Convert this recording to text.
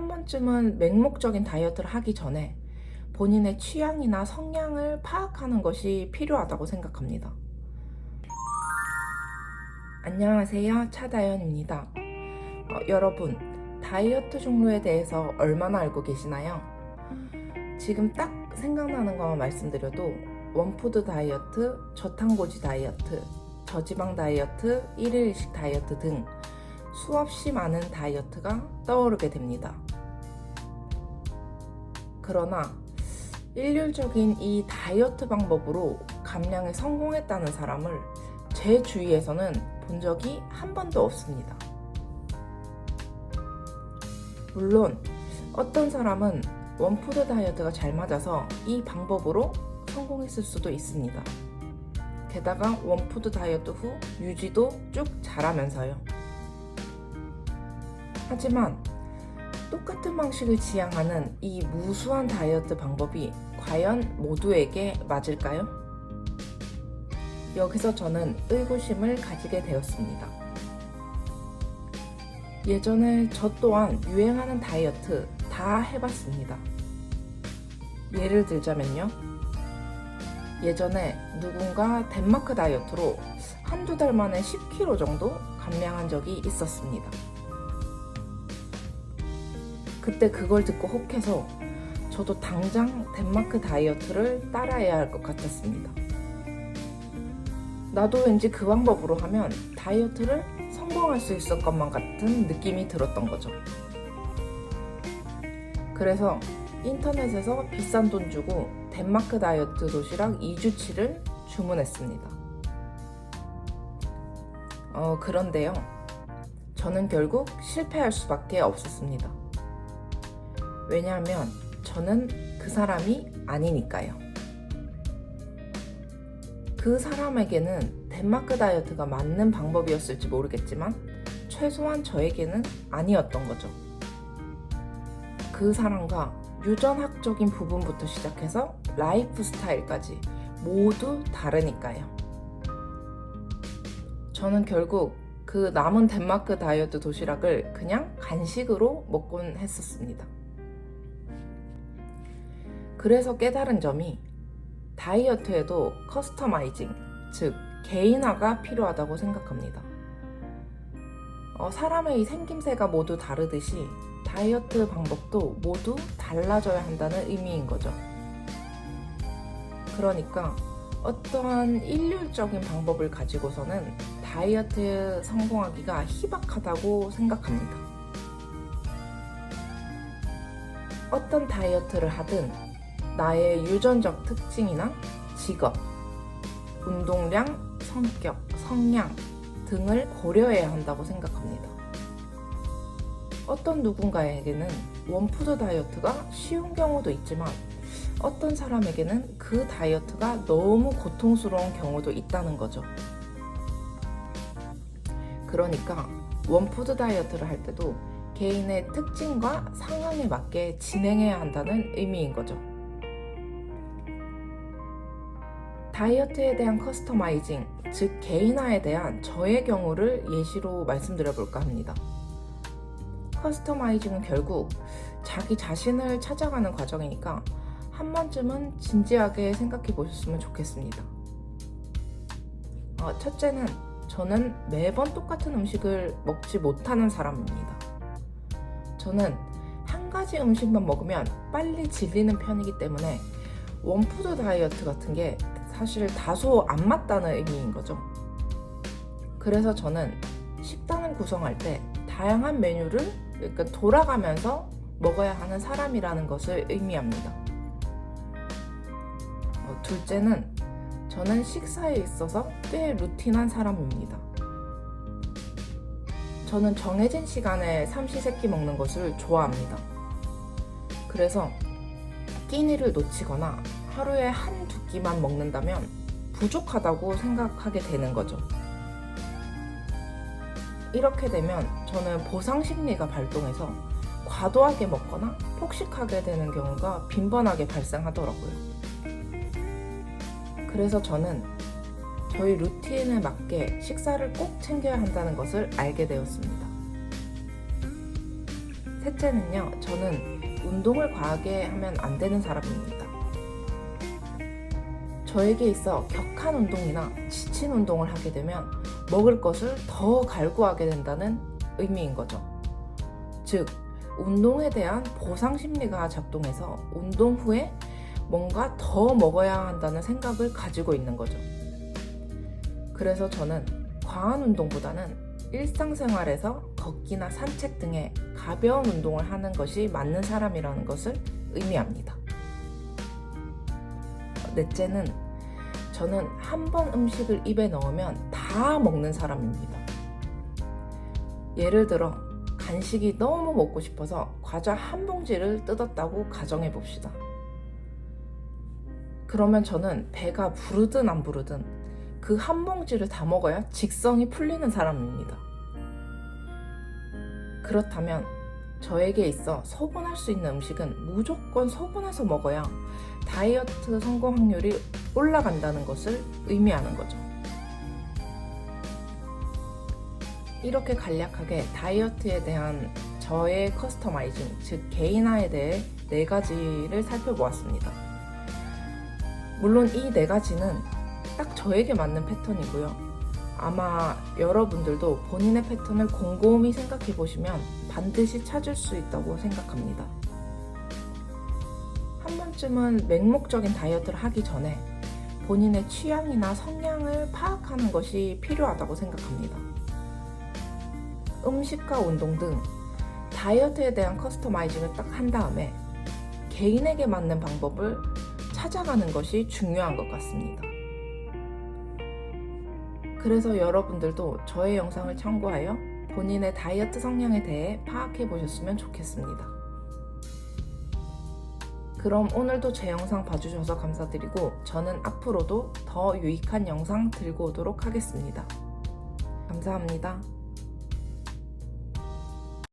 한 번쯤은 맹목적인 다이어트를 하기 전에 본인의 취향이나 성향을 파악하는 것이 필요하다고 생각합니다. 안녕하세요. 차다연입니다. 여러분, 다이어트 종류에 대해서 얼마나 알고 계시나요? 지금 딱 생각나는 것만 말씀드려도 원푸드 다이어트, 저탄고지 다이어트, 저지방 다이어트, 일일식 다이어트 등 수없이 많은 다이어트가 떠오르게 됩니다. 그러나 일률적인 이 다이어트 방법으로 감량에 성공했다는 사람을 제 주위에서는 본 적이 한 번도 없습니다. 물론 어떤 사람은 원푸드 다이어트가 잘 맞아서 이 방법으로 성공했을 수도 있습니다. 게다가 원푸드 다이어트 후 유지도 쭉 잘하면서요. 하지만 똑같은 방식을 지향하는 이 무수한 다이어트 방법이 과연 모두에게 맞을까요? 여기서 저는 의구심을 가지게 되었습니다. 예전에 저 또한 유행하는 다이어트 다 해봤습니다. 예를 들자면요. 예전에 누군가 덴마크 다이어트로 한두 달 만에 10kg 정도 감량한 적이 있었습니다. 그때 그걸 듣고 혹해서 저도 당장 덴마크 다이어트를 따라해야 할 것 같았습니다. 나도 왠지 그 방법으로 하면 다이어트를 성공할 수 있을 것만 같은 느낌이 들었던 거죠. 그래서 인터넷에서 비싼 돈 주고 덴마크 다이어트 도시락 2주치를 주문했습니다. 그런데요. 저는 결국 실패할 수밖에 없었습니다. 왜냐하면 저는 그 사람이 아니니까요. 그 사람에게는 덴마크 다이어트가 맞는 방법이었을지 모르겠지만 최소한 저에게는 아니었던 거죠. 그 사람과 유전학적인 부분부터 시작해서 라이프 스타일까지 모두 다르니까요. 저는 결국 그 남은 덴마크 다이어트 도시락을 그냥 간식으로 먹곤 했었습니다. 그래서 깨달은 점이 다이어트에도 커스터마이징, 즉 개인화가 필요하다고 생각합니다. 사람의 이 생김새가 모두 다르듯이 다이어트 방법도 모두 달라져야 한다는 의미인 거죠. 그러니까 어떠한 일률적인 방법을 가지고서는 다이어트에 성공하기가 희박하다고 생각합니다. 어떤 다이어트를 하든 나의 유전적 특징이나 직업, 운동량, 성격, 성향 등을 고려해야 한다고 생각합니다. 어떤 누군가에게는 원푸드 다이어트가 쉬운 경우도 있지만 어떤 사람에게는 그 다이어트가 너무 고통스러운 경우도 있다는 거죠. 그러니까 원푸드 다이어트를 할 때도 개인의 특징과 상황에 맞게 진행해야 한다는 의미인 거죠. 다이어트에 대한 커스터마이징, 즉 개인화에 대한 저의 경우를 예시로 말씀드려 볼까 합니다. 커스터마이징은 결국 자기 자신을 찾아가는 과정이니까 한 번쯤은 진지하게 생각해 보셨으면 좋겠습니다. 첫째는 저는 매번 똑같은 음식을 먹지 못하는 사람입니다. 저는 한 가지 음식만 먹으면 빨리 질리는 편이기 때문에 원푸드 다이어트 같은 게 사실 다소 안 맞다는 의미인 거죠. 그래서 저는 식단을 구성할 때 다양한 메뉴를 그러니까 돌아가면서 먹어야 하는 사람이라는 것을 의미합니다. 둘째는 저는 식사에 있어서 꽤 루틴한 사람입니다. 저는 정해진 시간에 삼시세끼 먹는 것을 좋아합니다. 그래서 끼니를 놓치거나 하루에 한두 끼만 먹는다면 부족하다고 생각하게 되는 거죠. 이렇게 되면 저는 보상 심리가 발동해서 과도하게 먹거나 폭식하게 되는 경우가 빈번하게 발생하더라고요. 그래서 저는 저희 루틴에 맞게 식사를 꼭 챙겨야 한다는 것을 알게 되었습니다. 셋째는요, 저는 운동을 과하게 하면 안 되는 사람입니다. 저에게 있어 격한 운동이나 지친 운동을 하게 되면 먹을 것을 더 갈구하게 된다는 의미인 거죠. 즉, 운동에 대한 보상 심리가 작동해서 운동 후에 뭔가 더 먹어야 한다는 생각을 가지고 있는 거죠. 그래서 저는 과한 운동보다는 일상생활에서 걷기나 산책 등의 가벼운 운동을 하는 것이 맞는 사람이라는 것을 의미합니다. 넷째는 저는 한 번 음식을 입에 넣으면 다 먹는 사람입니다. 예를 들어 간식이 너무 먹고 싶어서 과자 한 봉지를 뜯었다고 가정해 봅시다. 그러면 저는 배가 부르든 안 부르든 그 한 봉지를 다 먹어야 직성이 풀리는 사람입니다. 그렇다면 저에게 있어 소분할 수 있는 음식은 무조건 소분해서 먹어야 다이어트 성공 확률이 올라간다는 것을 의미하는 거죠. 이렇게 간략하게 다이어트에 대한 저의 커스터마이징, 즉 개인화에 대해 4가지를 살펴보았습니다. 물론 이 4가지는 딱 저에게 맞는 패턴이고요. 아마 여러분들도 본인의 패턴을 곰곰이 생각해 보시면 반드시 찾을 수 있다고 생각합니다. 한 번쯤은 맹목적인 다이어트를 하기 전에 본인의 취향이나 성향을 파악하는 것이 필요하다고 생각합니다. 음식과 운동 등 다이어트에 대한 커스터마이징을 딱 한 다음에 개인에게 맞는 방법을 찾아가는 것이 중요한 것 같습니다. 그래서 여러분들도 저의 영상을 참고하여 본인의 다이어트 성향에 대해 파악해 보셨으면 좋겠습니다. 그럼 오늘도 제 영상 봐주셔서 감사드리고 저는 앞으로도 더 유익한 영상 들고 오도록 하겠습니다. 감사합니다.